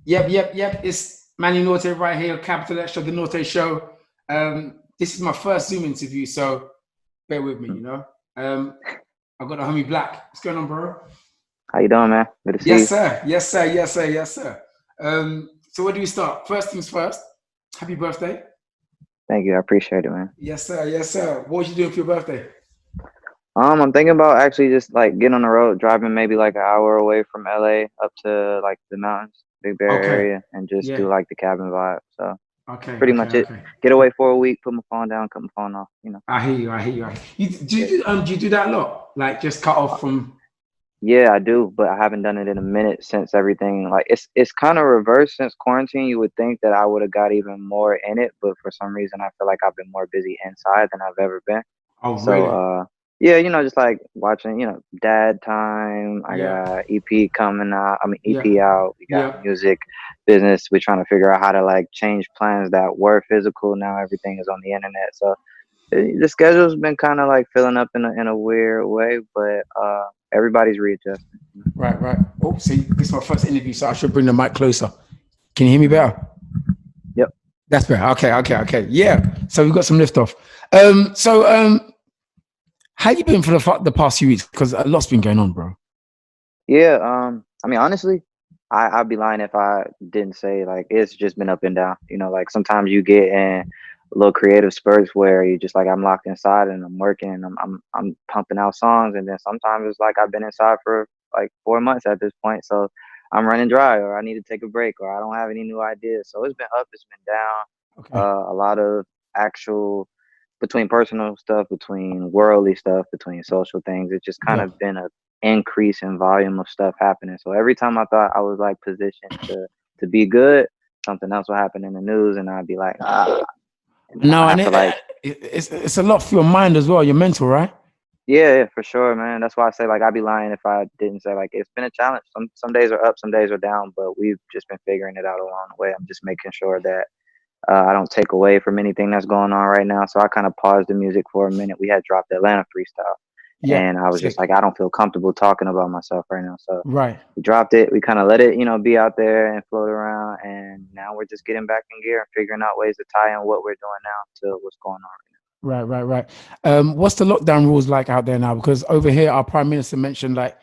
Yep. It's Manny Norte right here, Capital Extra, the Norte Show. This is my first Zoom interview, so bear with me, you know. I got the homie Black. What's going on, bro? How you doing, man? Good to see Yes, you. sir. Yes, sir. So where do we start? First things first. Happy birthday. Thank you. I appreciate it, man. Yes, sir. What was you doing for your birthday? I'm thinking about actually just like getting on the road, driving maybe like an hour away from LA up to like the mountains, Big Bear Okay. area, and just Yeah. do like the cabin vibe. So Okay. pretty Okay. much it. Okay. Get away for a week, put my phone down, cut my phone off. Do you Yeah. do you do that a lot? Like just cut Uh, off from. yeah, I do, but I haven't done it in a minute since everything. Like it's kind of reversed since quarantine. You would think that I would have got even more in it, but for some reason, I feel like I've been more busy inside than I've ever been. Oh, So really? yeah, just like watching, dad time. I Yeah. got EP coming out. I mean Yeah. EP out. We got Yeah. music business. We're trying to figure out how to like change plans that were physical. Now everything is on the internet. So the schedule's been kind of like filling up in a weird way, but everybody's readjusting. Right. Oh, see, this is my first interview, so I should bring the mic closer. Can you hear me Mhm. better? Yep. That's better. Okay. Yeah. So we've got some lift off. How you been for the past few weeks? Because a lot's been going on, bro. Yeah. I mean, honestly, I'd be lying if I didn't say like it's just been up and down. Like sometimes you get in little creative spurts where you just like I'm locked inside and I'm working and I'm pumping out songs, and then sometimes it's like I've been inside for like 4 months at this point, so I'm running dry or I need to take a break or I don't have any new ideas. So it's been up, it's been down. Okay. A lot of actual between personal stuff, between worldly stuff, between social things. It's just kind Yeah. of been a increase in volume of stuff happening. So every time I thought I was like positioned to be good, something else will happen in the news, and I'd be like, and then No, I'll and have to like, it's a lot for your mind as well. Your mental, right? yeah, for sure, man. That's why I say like I'd be lying if I didn't say like it's been a challenge. Some days are up, some days are down, but we've just been figuring it out along the way. I'm just making sure that I don't take away from anything that's going on right now. So I kind of paused the music for a minute. We had dropped Atlanta freestyle, Yeah. and I was just Sick. like, I don't feel comfortable talking about myself right now. So Right. we dropped it. We kind of let it, be out there and float around. And now we're just getting back in gear and figuring out ways to tie in what we're doing now to what's going on Right. What's the lockdown rules like out there now? Because over here, our prime minister mentioned like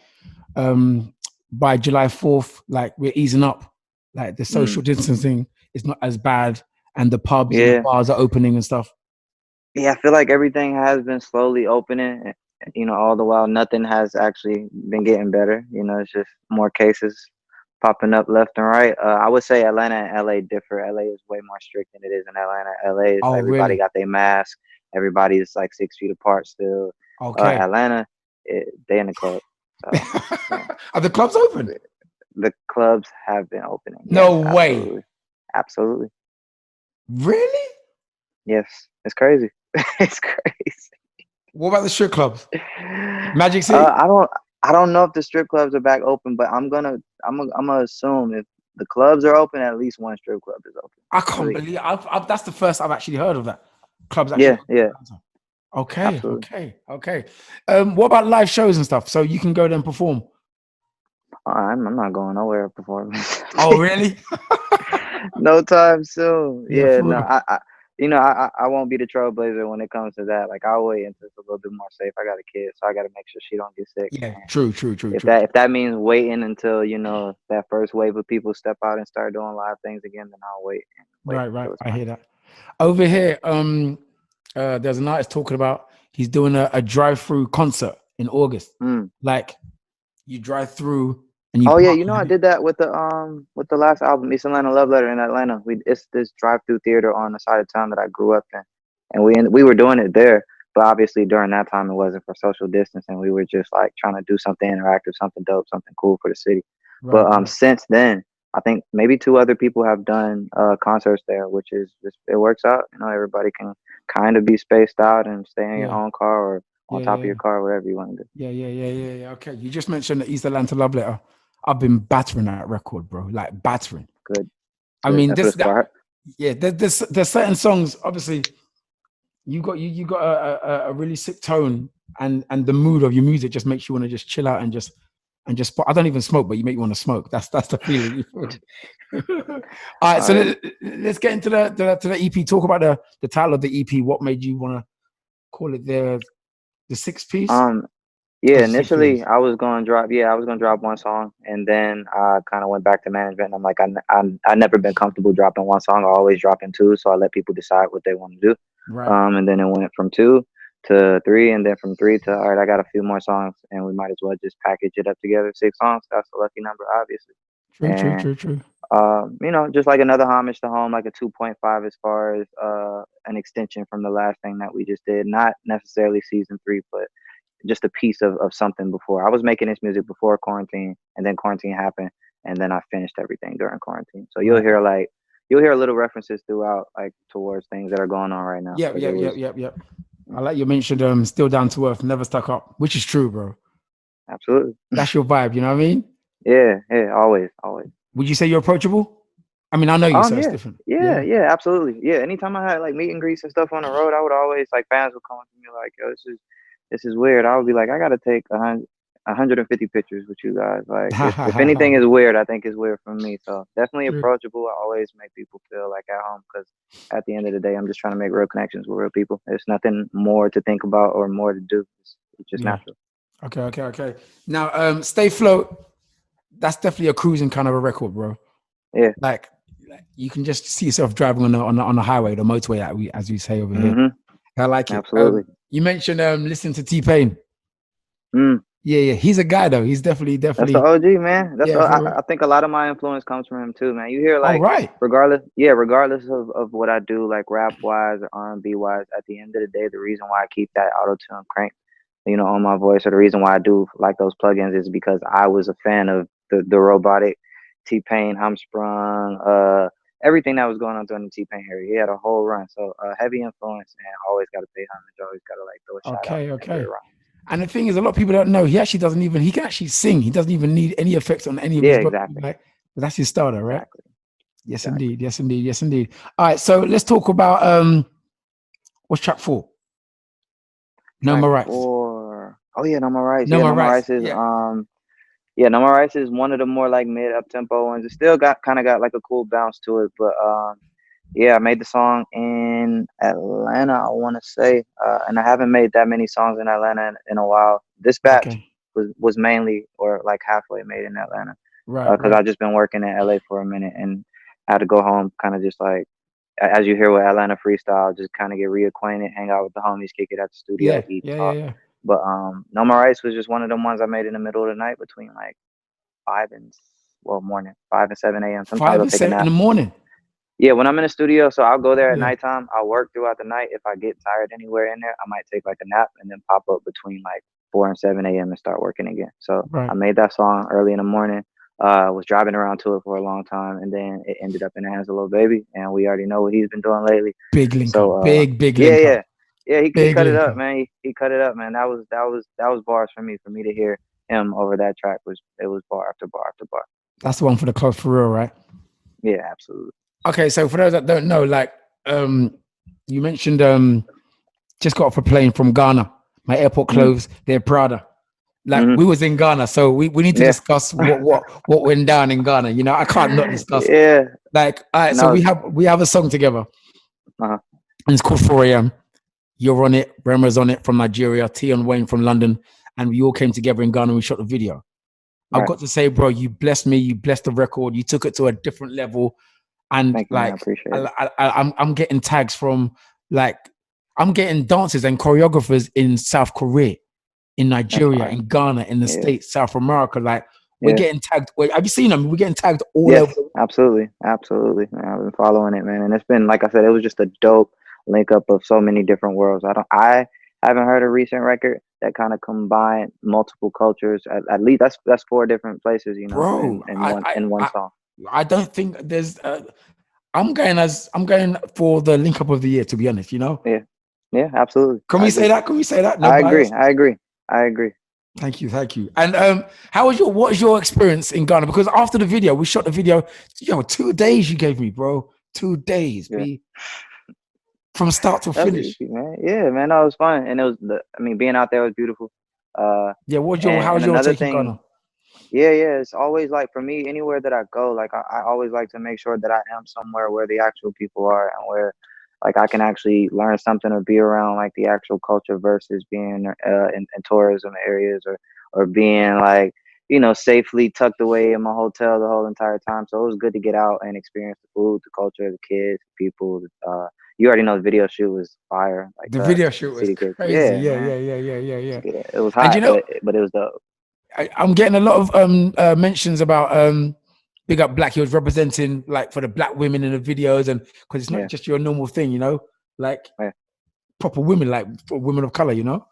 um, by July 4th, like we're easing up, like the right now. social distancing is not as bad, and the pubs and the Yeah. bars are opening and stuff. Yeah. I feel like everything has been slowly opening. All the while, nothing has actually been getting better. It's just more cases popping up left and right. I would say Atlanta and LA differ. LA is way more strict than it is in Atlanta. LA is Oh, everybody really? got their mask. Everybody is like 6 feet apart still. Okay. Atlanta, they in the club. So yeah, Are the clubs open? the clubs have been opening. Yes, No way. absolutely, absolutely. Really? Yes, it's crazy. It's crazy. What about the strip clubs? Magic City? I don't know if the strip clubs are back open, but I'm gonna assume if the clubs are open, at least one strip club is open. I can't Really? believe that's the first I've actually heard of that. Clubs actually Yeah, open in yeah, Atlanta. Okay, absolutely. okay, okay. What about live shows and stuff? So you can go there and perform. I'm not going nowhere performing. Oh, really? No time soon. Yeah, Yeah, for no, real. I won't be the trailblazer when it comes to that. Like I'll wait until it's a little bit more safe. I got a kid, so I got to make sure she don't get sick. Yeah, And true. if that means waiting until that first wave of people step out and start doing live things again, then I'll wait Right. until it's I my hear that. Over here, there's an artist talking about he's doing a drive-through concert in August. turn. Like you drive through and you Oh yeah, park. I did that with the last album, East Atlanta Love Letter in Atlanta. It's this drive through theater on the side of town that I grew up in, and we were doing it there. But obviously during that time it wasn't for social distancing. We were just like trying to do something interactive, something dope, something cool for the city. But Right. since then, I think maybe two other people have done concerts there, which is just it works out. Everybody can kind of be spaced out and stay in your Yeah. own car or on top of Yeah. your car, whatever you want to do. Yeah. Okay. You just mentioned the East Atlanta Love Letter. I've been battering that record, bro. Like battering. Good, I good. mean, That's what this it's for. that yeah. There's certain songs. Obviously, you got a really sick tone, and the mood of your music just makes you want to just chill out and and just I don't even smoke, but you make me want to smoke. That's the feeling. All right, so let's get into the EP. Talk about the title of the EP. What made you want to call it the 6-piece? Yeah, initially I was gonna drop one song, and then I kind of went back to management. And I'm like, I never been comfortable dropping one song. I always drop in two, so I let people decide what they want to do. Right. And then it went from 2 to 3, and then from 3 to all right, I got a few more songs, and we might as well just package it up together. 6 songs. That's a lucky number, obviously. True. You know, just like another homage to home, like a 2.5 as far as an extension from the last thing that we just did. Not necessarily season 3, but just a piece of something before. I was making this music before quarantine, and then quarantine happened, and then I finished everything during quarantine. So you'll hear little references throughout, like towards things that are going on right now. Yep. I like you mentioned still down to earth, never stuck up, which is true, bro. Absolutely. That's your vibe, you know what I mean? Yeah, always. Would you say you're approachable? I mean, I know you, so it's different. Yeah, absolutely. Yeah, anytime I had like meet and greets and stuff on the road, I would always like fans would come up to me like, yo, this is weird. I would be like, I gotta take 150 pictures with you guys. Like, if anything is weird, I think it's weird for me. So definitely approachable. I always make people feel like at home, because at the end of the day, I'm just trying to make real connections with real people. There's nothing more to think about or more to do. It's just natural. Okay. Now, Stay Float. That's definitely a cruising kind of a record, bro. Yeah. Like you can just see yourself driving on the highway, the motorway, as we say over here. I like it. Absolutely. You mentioned listening to T-Pain. Mm. Yeah. He's a guy though. He's definitely. That's the OG, man. I think a lot of my influence comes from him too, man. You hear like, regardless of what I do, like rap wise or R&B wise, at the end of the day, the reason why I keep that auto tune cranked, you know, on my voice, or the reason why I do like those plugins is because I was a fan of the robotic T-Pain, Humsprung, everything that was going on during the T-Pain era. He had a whole run, so heavy influence, and always got to pay homage. Always got to like throw a shout out. Okay. And the thing is, a lot of people don't know he can actually sing. He doesn't even need any effects on any of his exactly. Right? But that's his starter, right? Exactly. Yes, indeed. All right, so let's talk about what's track 4? No More Rights. Oh yeah, No More Rights. No More Rights is No More Rights is one of the more like mid up tempo ones. It still got like a cool bounce to it, but I made the song in Atlanta, I want to say, and I haven't made that many songs in Atlanta in a while. This batch was mainly or like halfway made in Atlanta, right? Because I've just been working in LA for a minute, and I had to go home, kind of just like as you hear with Atlanta freestyle, just kind of get reacquainted, hang out with the homies, kick it at the studio, eat, talk. Yeah. But No More Rights was just one of them ones I made in the middle of the night between like 5 and 7 a.m. Sometimes 5 and 7 in the morning. Yeah, when I'm in the studio, so I'll go there at nighttime. I'll work throughout the night. If I get tired anywhere in there, I might take like a nap and then pop up between like 4 and 7 a.m. and start working again. So I made that song early in the morning. Was driving around to it for a long time, and then it ended up in the hands of Lil Baby, and we already know what he's been doing lately. Big link up. Big link up. Yeah, he cut it up, man. He cut it up, man. That was bars for me to hear him over that track. It was bar after bar after bar. That's the one for the club for real, right? Yeah, absolutely. Okay, so for those that don't know, like you mentioned just got off a plane from Ghana. My airport clothes, they're Prada. Like we was in Ghana, so we need to discuss what went down in Ghana. You know, I can't not discuss. Yeah. Like, all right, so we have a song together. And it's called 4 a.m. You're on it, Rema's on it from Nigeria, Tion Wayne from London, and we all came together in Ghana and we shot the video. I've got to say, bro, you blessed me, you blessed the record, you took it to a different level. And thank you, like, man. I appreciate it. I'm getting tags from I'm getting dancers and choreographers in South Korea, in Nigeria, in Ghana, in the States, South America. Like we're getting tagged. Have you seen them? We're getting tagged all over. Absolutely. Man, I've been following it, man. And it's been, like I said, it was just a dope link up of so many different worlds. I haven't heard a recent record that kind of combined multiple cultures. At least that's 4 different places, you know, bro, in one song. I don't think there's. I'm going for the link up of the year, to be honest. You know. Yeah, absolutely. Can we say that? Can we say that? No, I agree. Thank you. And what was your experience in Ghana? Because after the video, we shot the video. 2 days you gave me, bro. 2 days, B. From start to finish. Easy, man. Yeah, man, that was fun, and it was being out there was beautiful. How was your take in Ghana? Yeah. It's always like for me, anywhere that I go, like I always like to make sure that I am somewhere where the actual people are and where like I can actually learn something or be around like the actual culture versus being in tourism areas or being like safely tucked away in my hotel the whole entire time. So it was good to get out and experience the food, the culture, the kids, the people. You already know the video shoot was fire. Like The video to shoot see was the kids. crazy. Yeah, Yeah, man. yeah, yeah, yeah, yeah, yeah. Yeah, it was And you hot, know, but it was dope. I'm getting a lot of mentions about Big Up Black. He was representing like for the black women in the videos, and because it's not Yeah, just your normal thing, like yeah, proper women, like for women of color. You don't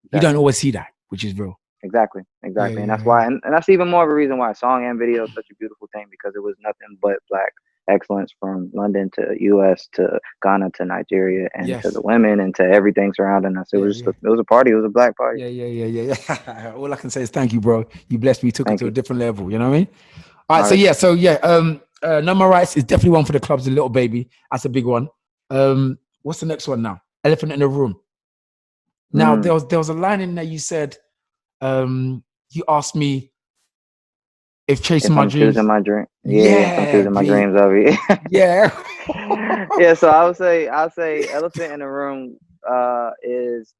exactly. always see that, which is real. Exactly, Yeah, exactly. And yeah, that's yeah. why and that's even more of a reason why song and video is such a beautiful thing because it was nothing but black excellence from London to US to Ghana to Nigeria and to the Yes. women and to everything surrounding us. It Yeah, was just yeah. it was a party, it was a black party. Yeah, yeah, yeah, yeah, yeah. All I can say is thank you, bro. You blessed me, took it Thank to a you. different level. You know what I mean? All right, Already. so yeah, No More Rights is definitely one for the clubs. A Little Baby, that's a big one. What's the next one now? Elephant in the Room. Now Mm. there was a line in there you said, you asked me if chasing If my I'm choosing dreams. my dream. Yeah, if I'm Yeah, choosing my B. dreams over you. Yeah. Yeah, so I'll say Elephant in the Room is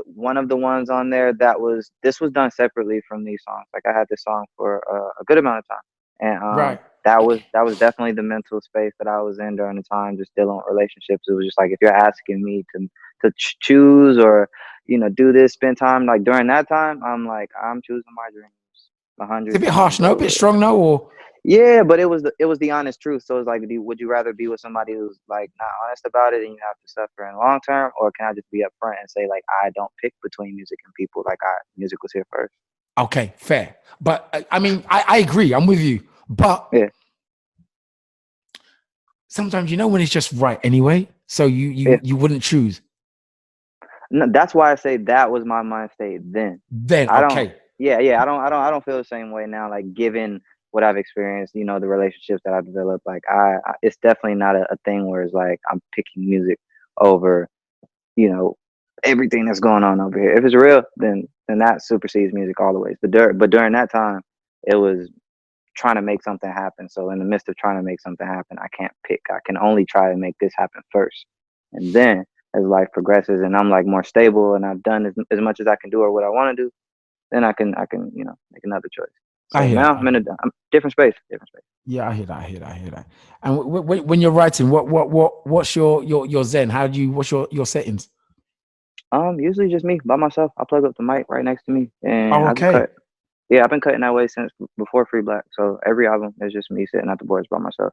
one of the ones on there that this was done separately from these songs. Like I had this song for a good amount of time, and Right. that was definitely the mental space that I was in during the time, just dealing with relationships. It was just like if you're asking me to choose or do this, spend time like during that time, I'm like I'm choosing my dreams a It's a hundred bit harsh, times no? A bit over. strong, no? Or Yeah, but it was the honest truth. So it's like, would you rather be with somebody who's like not honest about it and you have to suffer in the long term, or can I just be upfront and say like I don't pick between music and people, like music was here first. okay, fair. But I mean, I agree. I'm with you. But Yeah, sometimes when it's just right anyway. So you yeah. you you wouldn't choose. No, that's why I say that was my mind state then. Then I don't. okay. Yeah. I don't feel the same way now. Like given what I've experienced, the relationships that I've developed, like it's definitely not a thing where it's like I'm picking music over you know everything that's going on over here. If it's real, then that supersedes music all the ways. But during that time, it was trying to make something happen. So in the midst of trying to make something happen, I can't pick. I can only try to make this happen first, and then as life progresses and I'm like more stable and I've done as much as I can do or what I want to do, then I can make another choice. I So hear now that. I'm different space, different space. Yeah, I hear that. I hear that. I hear that. And when you're writing, what's your zen? How do you? What's your settings? Usually just me by myself. I plug up the mic right next to me and Oh, I just cut. okay. Yeah, I've been cutting that way since before Free Black. So every album is just me sitting at the boards by myself.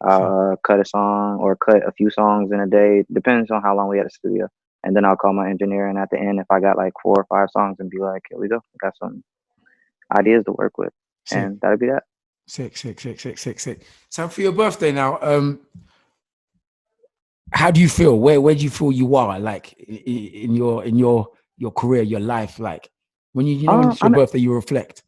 Sure. Cut a song or cut a few songs in a day, depends on how long we had the studio. And then I'll call my engineer, and at the end, if I got like 4 or 5 songs, and be like, "Here we go, I got some ideas to work with," Sick, and that'll be that. sick, sick, sick, sick, sick, sick. So for your birthday now, how do you feel? Where do you feel you are? Like in your career, your life. Like when when it's your I'm birthday, you reflect.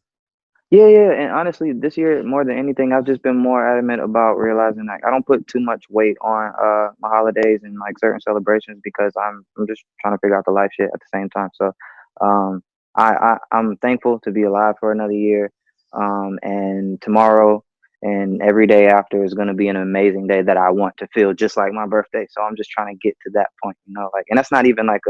Yeah, and honestly, this year more than anything, I've just been more adamant about realizing like I don't put too much weight on my holidays and like certain celebrations because I'm just trying to figure out the life shit at the same time. So um I'm thankful to be alive for another year. And tomorrow and every day after is gonna be an amazing day that I want to feel just like my birthday. So I'm just trying to get to that point, like, and that's not even like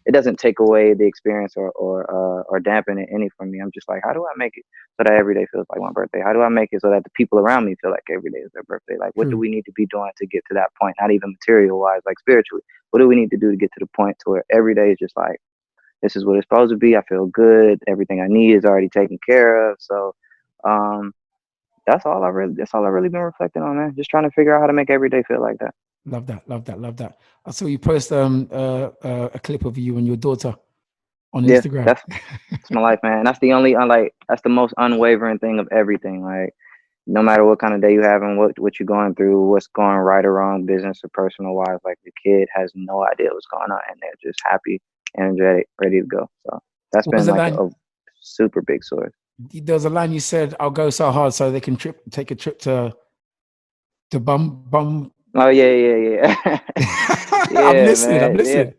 it doesn't take away the experience or dampen it any from me. I'm just like, how do I make it so that every day feels like my birthday? How do I make it so that the people around me feel like every day is their birthday? Like, what do True. we need to be doing to get to that point? Not even material wise, like spiritually. What do we need to do to get to the point to where every day is just like, this is what it's supposed to be. I feel good. Everything I need is already taken care of. So, um, that's all I really been reflecting on, man. Just trying to figure out how to make every day feel like that. Love that. Love that. Love that. I saw you post a clip of you and your daughter on Yeah, Instagram. that's my life, man. That's the only that's the most unwavering thing of everything. Like, no matter what kind of day you have and what you're going through, what's going right or wrong, business or personal wise, like the kid has no idea what's going on and they're just happy, energetic, ready to go. So that's What was been the like line? a super big source. There was a line you said, "I'll go so hard so they can take a trip to bum." Oh yeah. I'm Yeah, listening. I'm man. Yeah. listening.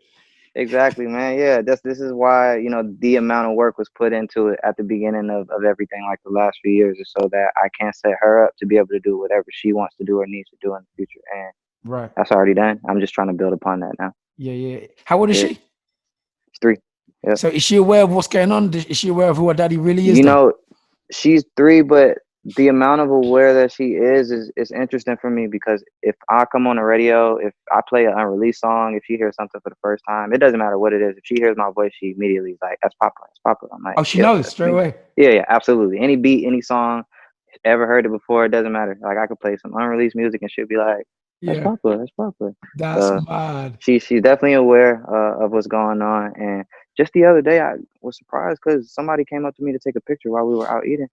Exactly, man. Yeah, this is why, the amount of work was put into it at the beginning of everything, like the last few years, is so that I can set her up to be able to do whatever she wants to do or needs to do in the future. And Right. that's already done. I'm just trying to build upon that now. Yeah, yeah. How old is Yeah, she? it's 3. Yep. So is she aware of what's going on? Is she aware of who her daddy really is You though? know, she's 3, but the amount of aware that she is interesting for me because if I come on the radio, if I play an unreleased song, if she hears something for the first time, it doesn't matter what it is. If she hears my voice, she immediately is like, "That's Papa, that's Papa." I'm like, Oh, she "Yep, knows that's straight me." away. Yeah, yeah, absolutely. Any beat, any song, ever heard it before, it doesn't matter. Like I could play some unreleased music and she'll be like, "That's Yeah. Papa, that's Papa." That's So mad. she's definitely aware of what's going on. And just the other day, I was surprised because somebody came up to me to take a picture while we were out eating.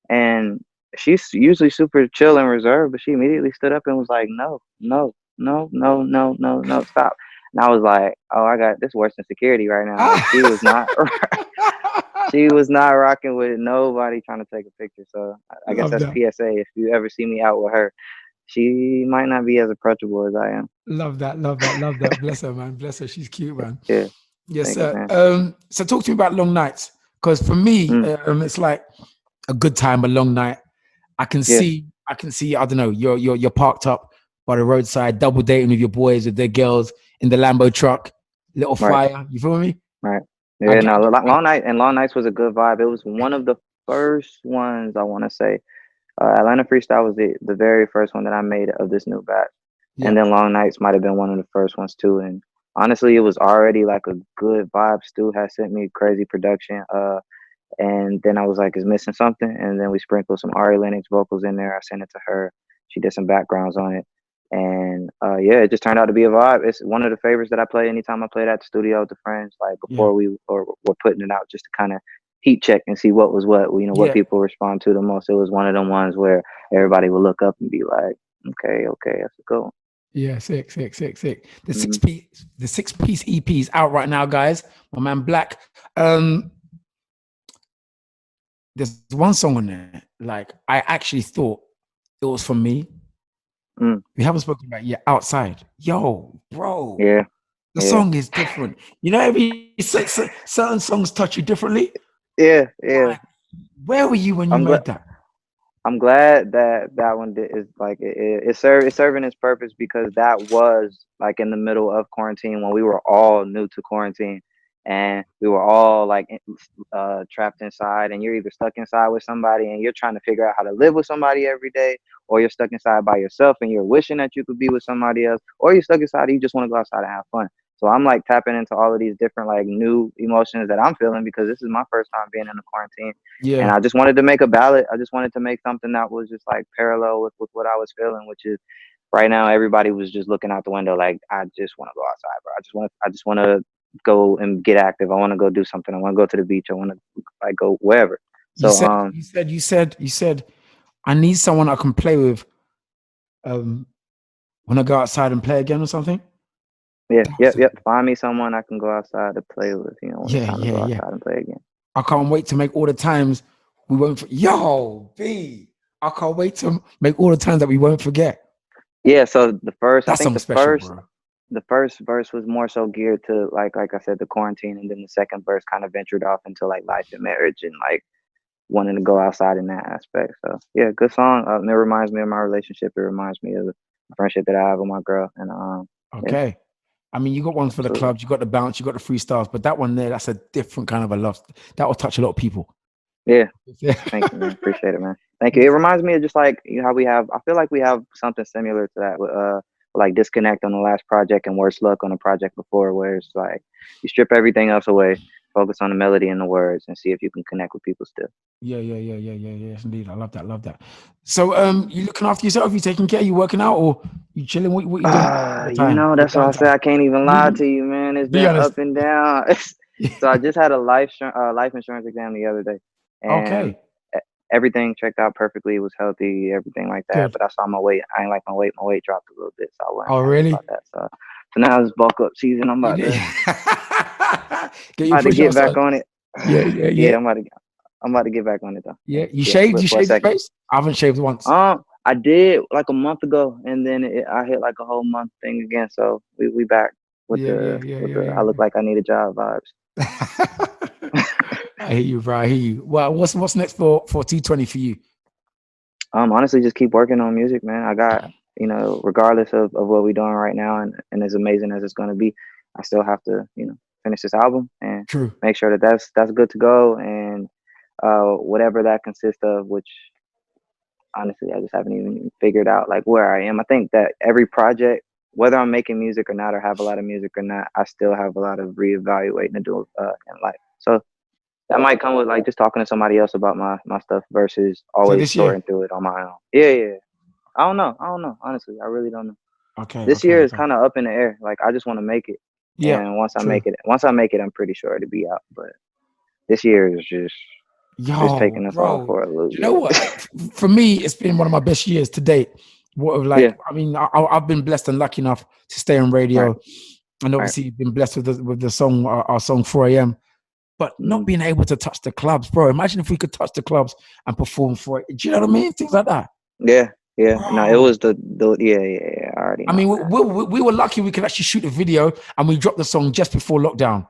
And she's usually super chill and reserved, but she immediately stood up and was like, "No, no, no, no, no, no, no, stop." And I was like, "Oh, I got this worse than security right now." Like she was not, she was not rocking with nobody trying to take a picture. So I guess Love that's that. PSA. If you ever see me out with her, she might not be as approachable as I am. Love that. Love that. Love that. Bless her, man. Bless her. She's cute, man. Yeah, Yes, thank you, sir. man. So talk to me about long nights. Because for me, Mm, it's like a good time, a long night. yeah, I can see, I don't know, you're parked up by the roadside, double dating with your boys, with their girls in the Lambo truck, little right. fire. You feel me? Right. I Yeah, get, no, I get, I, Long Nights was a good vibe. It was one of the first ones I want to say. Atlanta Freestyle was the very first one that I made of this new batch, yeah, and then Long Nights might have been one of the first ones too. And honestly, it was already like a good vibe. Stu had sent me crazy production, and then I was like, "Is missing something?" And then we sprinkled some Ari Lennox vocals in there. I sent it to her. She did some backgrounds on it, and yeah, it just turned out to be a vibe. It's one of the favorites that I play anytime I play it at the studio with the friends. Like yeah, before we're putting it out, just to kind of heat check and see what was what. What yeah, people respond to the most. It was one of them ones where everybody would look up and be like, "Okay, okay, that's a go." yeah. Sick, sick, sick, sick. Mm-hmm. The six-piece EP is out right now, guys. My man Black. Um, there's one song on there. Like I actually thought it was for me. Mm, We haven't spoken about it yet. Outside, yo, bro. yeah, The yeah, song is different. You know, certain songs touch you differently. yeah, yeah. Like, where were you when you I'm glad. made that? I'm glad that that one is like it's serving its purpose because that was like in the middle of quarantine when we were all new to quarantine and we were all like trapped inside and you're either stuck inside with somebody and you're trying to figure out how to live with somebody every day or you're stuck inside by yourself and you're wishing that you could be with somebody else or you're stuck inside and you just want to go outside and have fun. So I'm like tapping into all of these different like new emotions that I'm feeling because this is my first time being in the quarantine and Yeah, I just wanted to make a ballad. I just wanted to make something that was just like parallel with what I was feeling, which is right now everybody was just looking out the window like I just want to go outside, bro. I just want to go and get active. I want to go do something. I want to go to the beach. I want to like go wherever. you So said, you said, I need someone I can play with. When I go outside and play again or something. yeah, That was yep, yep. Find me someone I can go outside to play with, when it's yeah, time to yeah, go yeah. outside and play again. I can't wait to make all the times we won't. Yo, B. I can't wait to make all the times that we won't forget. Yeah, so I That think song's special, bro. the first verse was more so geared to like I said, the quarantine, and then the second verse kind of ventured off into like life and marriage and like wanting to go outside in that aspect. So yeah, good song. It reminds me of my relationship. It reminds me of the friendship that I have with my girl. And yeah, Okay. I mean, you got one for the absolutely. clubs, you got the bounce, you got the freestyles, but that one there, that's a different kind of a love. That will touch a lot of people. Yeah, Yeah. thank you, man. Appreciate it, man. Thank you. It reminds me of just like how we have. I feel like we have something similar to that with like Disconnect on the last project and Worse Luck on the project before, where it's like you strip everything else away, focus on the melody and the words, and see if you can connect with people still. Yeah. Yes, indeed. I love that. Love that. So, you looking after yourself? You taking care? You working out or you chilling? What you doing all the time? Your That's why I say downtime? I can't even lie to you, man. It's Be been honest. up and down. So I just had a life insurance exam the other day, and Okay. e- everything checked out perfectly. It was healthy, everything like that. Good. But I saw my weight. I ain't like my weight. My weight dropped a little bit, so I wasn't Oh, happy really? about that. So now it's bulk up season. You need get your About to push get ups back on. on it. Yeah. Yeah, I'm about to get back on it though. Yeah. You Yeah, shaved? You for a shaved your second. face? I haven't shaved once. I did like a month ago, and then I hit like a whole month thing again. So we back. with the I look like I need a job vibes. I hear you, bro. I hear you. Well, what's next for T20 for you? Honestly, just keep working on music, man. I got, regardless of what we're doing right now, and as amazing as it's going to be, I still have to, finish this album and True. make sure that that's good to go, and whatever that consists of, which honestly I just haven't even figured out like where I am. I think that every project, whether I'm making music or not, or have a lot of music or not, I still have a lot of reevaluating to do in life. So that might come with like just talking to somebody else about my stuff versus So always this year? sorting through it on my own. Yeah. I don't know. Honestly, I really don't know. Okay. This year is kind of up in the air. Like I just want to make it. Yeah. And once I make it, I'm pretty sure it'll be out. But this year is just taking us all for a loop. You know what? For me, it's been one of my best years to date. I mean, I've been blessed and lucky enough to stay on radio, and obviously been blessed with the song, our song 4 a.m. But not being able to touch the clubs, bro. Imagine if we could touch the clubs and perform for it. Do you know what I mean? Things like that. Yeah. Bro. No, it was the I already know. I mean, we were lucky we could actually shoot a video and we dropped the song just before lockdown.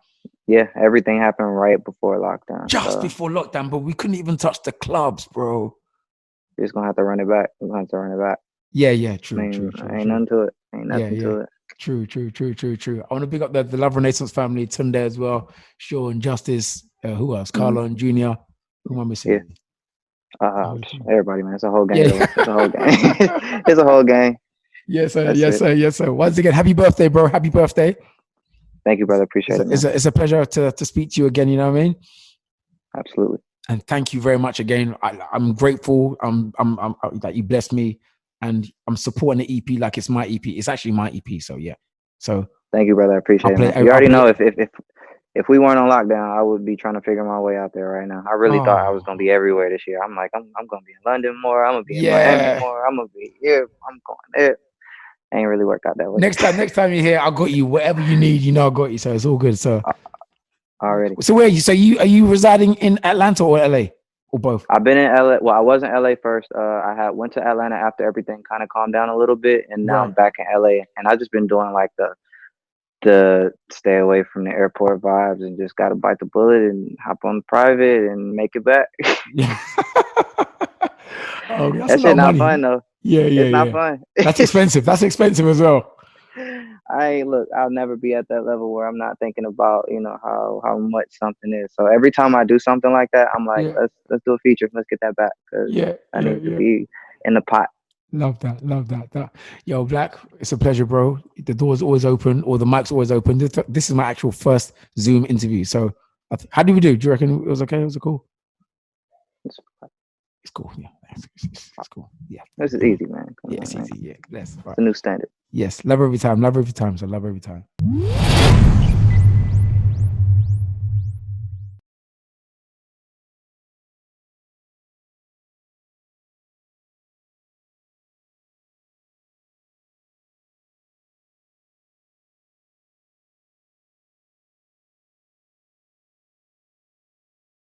Yeah, everything happened right before lockdown. Before lockdown, but we couldn't even touch the clubs, bro. We're just gonna have to run it back. Yeah, true. Ain't nothing to it. To it. True. I want to pick up the Love Renaissance family, Tunde as well, Sean, Justice, who else? Carlo and Junior. Who am I missing? Yeah. Everybody, man. It's a whole game. It's a whole game. It's a whole game. Yes, sir. Once again, happy birthday, bro. Happy birthday. Thank you, brother. Appreciate it. It's a pleasure to speak to you again. You know what I mean? Absolutely. And thank you very much again. I'm grateful. I'm that you blessed me, and I'm supporting the EP like it's my EP. It's actually my EP. So yeah. So thank you, brother. I appreciate it. You already know if we weren't on lockdown, I would be trying to figure my way out there right now. I really thought I was gonna be everywhere this year. I'm like, I'm gonna be in London more. I'm gonna be in Miami more. I'm gonna be here. I'm going there. Ain't really worked out that way. Next time you're here, I got you. Whatever you need, I got you. So it's all good. So already. So where are you? So are you residing in Atlanta or LA or both? I've been in LA. Well, I was in LA first. I went to Atlanta after everything kind of calmed down a little bit, and now I'm back in LA. And I've just been doing like the stay away from the airport vibes and just gotta bite the bullet and hop on the private and make it back. That shit not fun though. It's not fun. That's expensive. That's expensive as well. I'll never be at that level where I'm not thinking about, how much something is. So every time I do something like that, I'm like, let's do a feature. Let's get that back. Cause I need to be in the pot. Love that. Yo, Black, it's a pleasure, bro. The door's always open, or the mic's always open. This is my actual first Zoom interview. So how did we do? Do you reckon it was okay? Was it cool? It's cool. Yeah. It's cool. Yeah. This is easy, man. It's easy. Yeah. Yes. It's a new standard. Yes. Love every time. So love every time.